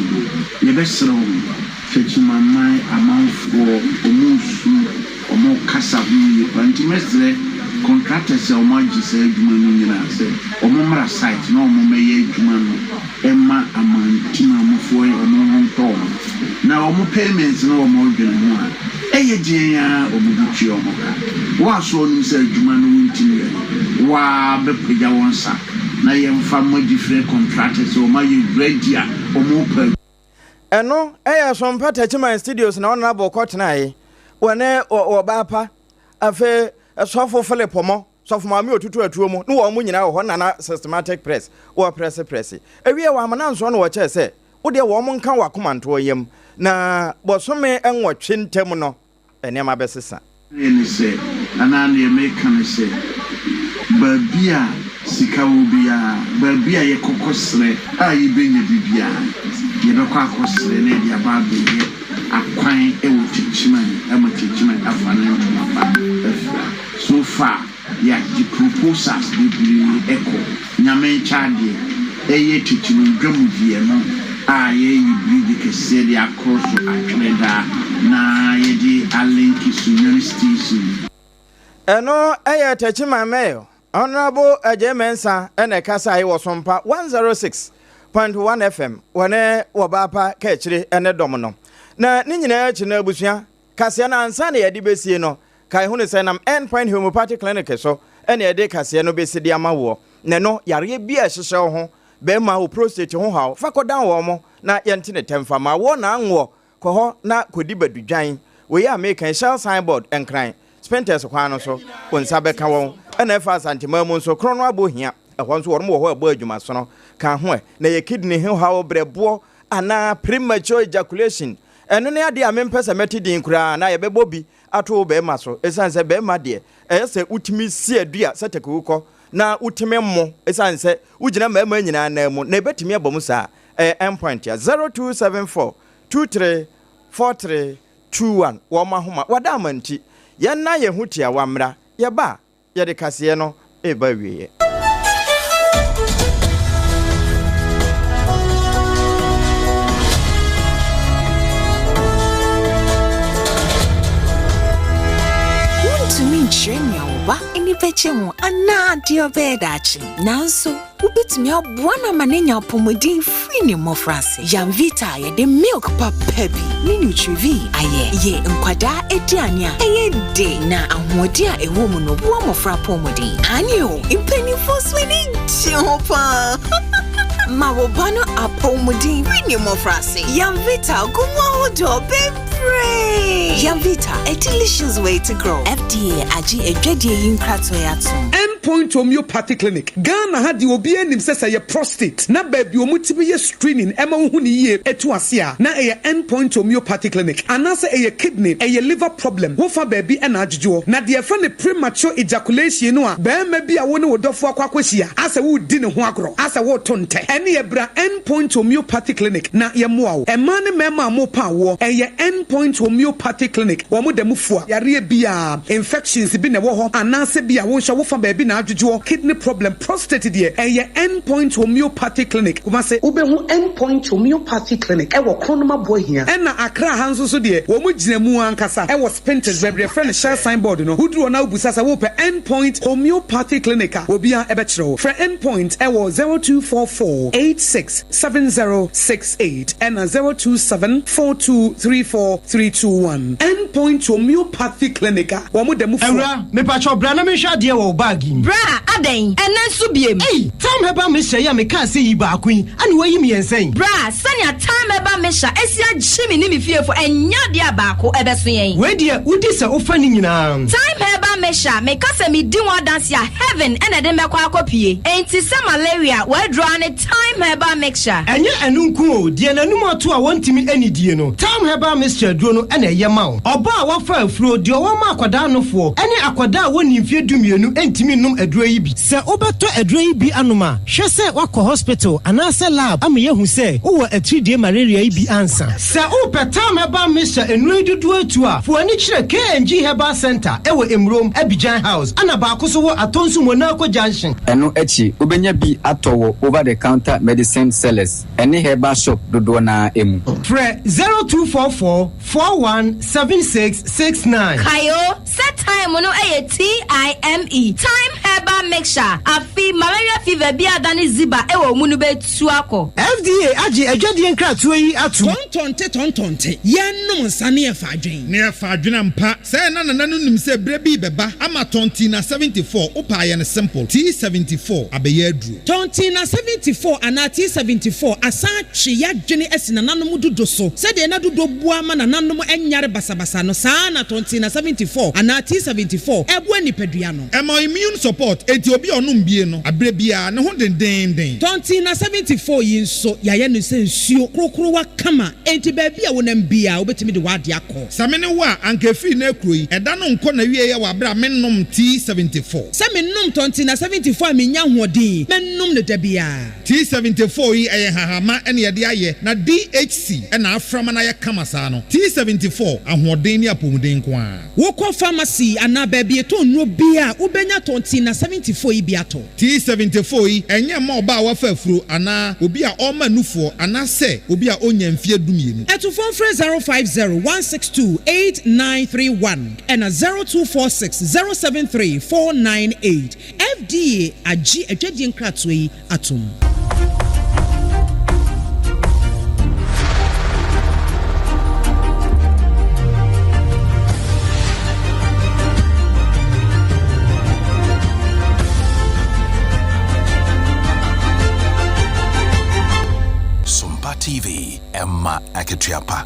The best tachiman my amount for almost Casabu, but contractors are my say, Juman, say, or Momra site, no Momay, Juman, Emma, Amantima, Mufoy, or Momon. Now, more payments, no more than one. Ejia or Buccio Moka. Was one said Juman Wintin, Wa Bepiga one sack. Na yɛn fa mo different contractors o ma yɛ ready o mo pa ɛno ɛyɛ sompa tachiman studios na ɔna bɔ kɔtena yi wɔne ɔbaapa afe sɔfo Philip mo sɔfo maame otutu atuo mu no wɔn mu nyina wɔ hɔ na systematic press wɔ press ewie wɔ amana nso no wɔkyɛ sɛ wo de wɔn mo nka wɔ komanto yam na bɔsome ɛnwɔtwe ntem no ɛnɛma bɛsesa ne sɛ ana ne make kan sɛ babia sika obia babia ye kokosre a ye benya bibia ye be kwa kokosre na dia ba be ye akwan e wo chichiman e mo chichiman afana ntuma so far ya the proposals be echo nyame chade e ye chichiman dwamu die no a ye yi bi ke se dia across atweda na ye di alinki su universities eno eye tachiman mayo Honorable Ajemensa ene kasa yi Sompa 106.1 FM wane wabapa kechiri ene domono na ni nyina echi na abusua kase na ansa na yedi besie no kai hu ne se nam endpoint homeopathic clinic so ene yedi kase no besi di amawo ne no yare bi a hyehye ho be ma wo prostate ho hawo fakodan wo mo na yente ne temfa ma wo na anwo ko ho na kodi badudwan we ya make shell signboard enkran spenters kwa no so wonsa beka won ena fa santima mu so krono abohia ehon so wormo ho abo adwuma so no ka ho na ye kidney he hawo brebo ana premature ejaculation eno ne ade amempesa metidin kura na ye bebo bi ato be ma so esanse be ma de se utimi si adua setekukọ na utimi mmo esanse ugina ma nyina na mu na betimi abom sa endpoint ya 0274 234321 wo ma homa wada amanti ye na ye hutia wamra ye ba ye de kase no e ba wiye Jenya uba inipeche mu ana dio bedachi nanso ubitimi abwana manenya pomodin free ni mofrase Yamvita ye de milk papebi ni nutrivi aye ye nkwada ediania eye de na ahodi a ewo mu no bo mofra pomodin anyo impeni fosweni chopa mawobano apomodin free ni mofrase Yamvita gumo do bebre Yamvita, a delicious way to grow. FDA agi ejedi yinkrato yatum. Endpoint Homeopathic Clinic. Ghana had the obi enim sesa ye prostate. Na baby omutibi ye screening ema huni ye etu asia. Na eye Endpoint Homeopathic Clinic. Anase eye kidney, eye liver problem. Wofa baby ena ajujuo. Na the friend premature ejaculation no a. Be maybe a wone wodofo akwakwehia. Asa wo di ne ho agro. Asa wo tonte. Ene ebra Endpoint Homeopathic Clinic. Na ye moa. Ema ne mema mo pa wo. Eye Endpoint Homeopathic Clinic. Womu demufua. Yare bia infections bi ne wo ho. Anase bia wo hwa wofa baby na ajujuo. Kidney problem, prostate die. Eye Endpoint Homeopathic Clinic. Kuma se ubehu Endpoint Homeopathic Clinic. Ewo kronoma boy here. Ena Accra hanso so die. Womu ginemu ankasa. Ewo Spinters baby friend share signboard no. Hudru na ubusasa wo pe Endpoint Homeopathic Clinic. Obia ebechro. For Endpoint ewo 0244 867068 and 0274234 321 Endpoint Homeopathy Clinic. Ewra, me pacho bra na me hwa de wo bag yi. Bra, aden, enen so biem. Hey, time heba me hwa ya me ka se yi ba kwin. Ani wayi me ensen. Bra, sanya time heba me hwa esia gyimi ni me fiefo enya de abako ebeso yen. We de udi se ofa ni nyina. Time heba me hwa me ka se me di one dance ya heaven ena de me kwa akopie. Enti se malaria we draw ne time heba mixture. Enye enunku o, de nanum ato a wontimi ani die no. Time heba mixture duro no ena ye ma wo. Oba a wafa afuro de o ma akwada nofo. Ene akwada woni mfie dumienu entimi num aduro yi bi. Se obeto aduro yi bi anoma, hwe se wakọ hospital anase lab am ye hu se wo atridie malaria yi bi ansa. Se o petam heba mixture enu dudu atu a, fo ani kire KNG Herbal Center ewo Emrom Abidjan House. Ana ba ko so wo atonsu Monaco Junction. Eno echi ubenya bi atowo over the counter medicine sellers. Any herbal shop dodo na emu. Fre 0244 417669. Kayo, set time no TIME. Time heba mixture. Afi malaria fever bi adani ziba ewo munu be tuako. FDA aji ejodi nkratu yi atu. Tontonte. Yenum nsane efa adwen. Ne efa adwen ampa. Say na nanu nim se bre bi beba ama tonti na 74 opa ye ne simple. T74 abeye adru. Tonti na 74 ana T74 asa twe ya dwene esina nanom dodo so. Se de na dodo bua ma na nanom enyare basabasa no saa na tonti na 74 ana T74 ebu nipadua no. Ema immune support eti obi onum bie no abre bia ne ho den. Tonti na 74 yi nso ya ye no se nsuo krokro wa kama enti ba bia wonam bia obetimi de wade akọ. Samene wa anka fi na kroi eda no nko na wie ye wa bra mennom T74. Se mennom tonti na 74 menya hoɔden mennom ne da bia. T74 yi eye hahama ene ye de aye na DHC ena aframa na ye kama saa no. T74 ahoɔden ni apomuden ko a. Wokɔ pharmacy ana ba bia to nro bia ubenya tonti na 74 yi bia to. T74 yi enye ma oba wa fa afuro ana obi a ɔma nufoɔ ana se obi a onya mfie dumienu. Eto phone frɛ 050-162-8931 and 0246-073-498. FDA agi adwadie nkratoe yi atom. SOMPA TV Emma Aketriapa.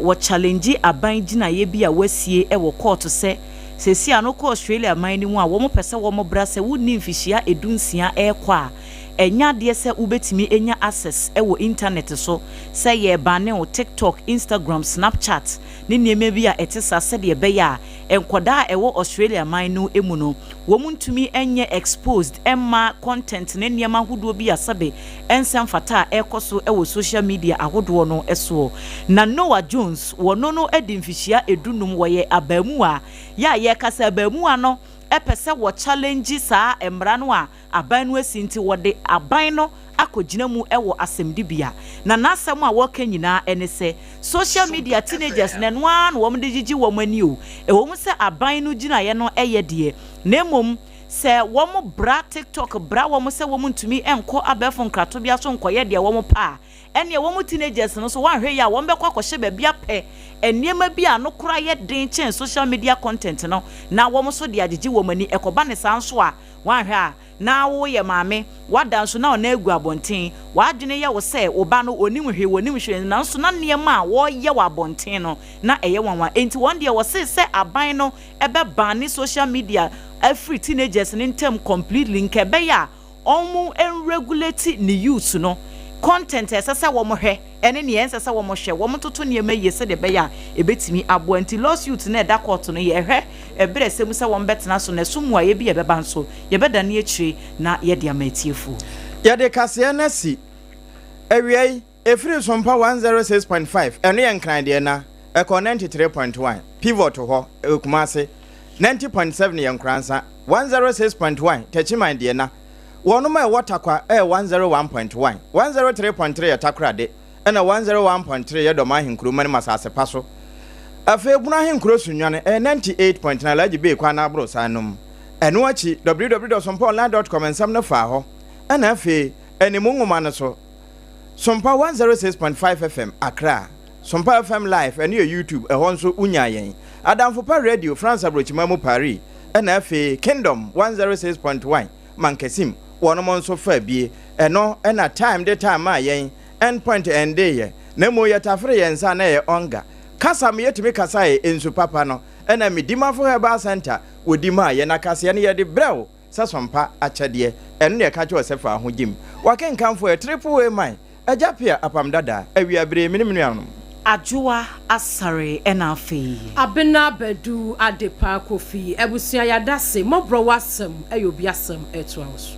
Wo challenge aban gina ye bi a wasie wo court se sesi ano ko Australia man ni mu a wo mo pese wo mo bra se wo ni mfihia edunsia ekwa enya de se ubetimi enya access wo internet so se ye bane o TikTok, Instagram, Snapchat ni nieme bi a etisa se de be ya enkoda wo Australia man no emu no wo muntumi enye exposed emma content ne niema hodo bi asabe ensem fata ekoso wo social media ahodo no eso na Noah Jones wo no edimfihia edunum wo ye abamu a ya ye kasa abamu ano epese wo challenge saa emra no a aban no asinti wo de aban no akogina mu ewo asemdibia na nasem a woka nyina ene se social media teenagers na nwan wo mde gigi wo mani o ewo mu se aban no gina ye no eye de na mom se wo mo bra TikTok bra wo mo se wo mo ntumi enko abefo nkrato bia so nkoye de wo mo pa ene wo mo teenagers no so wan hwe ya wo mbekwa kwhye ba bia pe eniema bia no kura ye den chen social media content no na wo mo so de agigi wo mani ekoba ne sanso a wan hwe a na wo ye maame wada nso na ona egu abonten wadwene ye wo se wo ba no onim hwe na nso na niema a wo ye wo abonten no na eye wanwa enti won de wo se aban no ebe ban ni social media every teenagers in term completely nkebe ya omu enregulate ni youth no content esese wo mo hwe ene ne esese wo mo hwe wo mo toto ne ma yese de be ya ebetimi abo anti lost youth na da court no ye hwe ebere semu se wo mbetena so na sumu a ye bi ye beba nso ye beda ne akire na ye de amatiefu ye de kase na si ewiei efiri SOMPA 106.5 ene ye nkran de na eko 93.1 pivot ho ekumase 90.7 ye nkransa 106.1 techiman de na wonu ma watakwa 101.1 103.3 ya takrade ena 101.3 ya doma hinkuru mani masase paso afe buna hin kro sunwane 98.9 laji be kwa na abro sanum eno achi www.somponline.com ensam na fa ho ana afe enimu nwoma no so SOMPA 106.5 FM Accra SOMPA FM Live ene YouTube ehon so unya yen Adamfo pa Radio France Abrochima mu Paris ena afe Kingdom 106.1 Mankesim wono so fa bie eno ena time the time a yen endpoint ende ye na mo yetafre yen sa na ye onga kasa me yetimi kasa ye ensu papa no ena medimafo heba center wodima ye na kasa ye ne ye de brew sa SOMPA achede eno ne ka che osefa ahogim wakenkanfo e triple A man ajapia APAM DADAA awiabre miniminu ADWOA ASARE ABENA ADEPA Kofi Ebusua Yadase Mobro Wasem Ayobiasem Etwas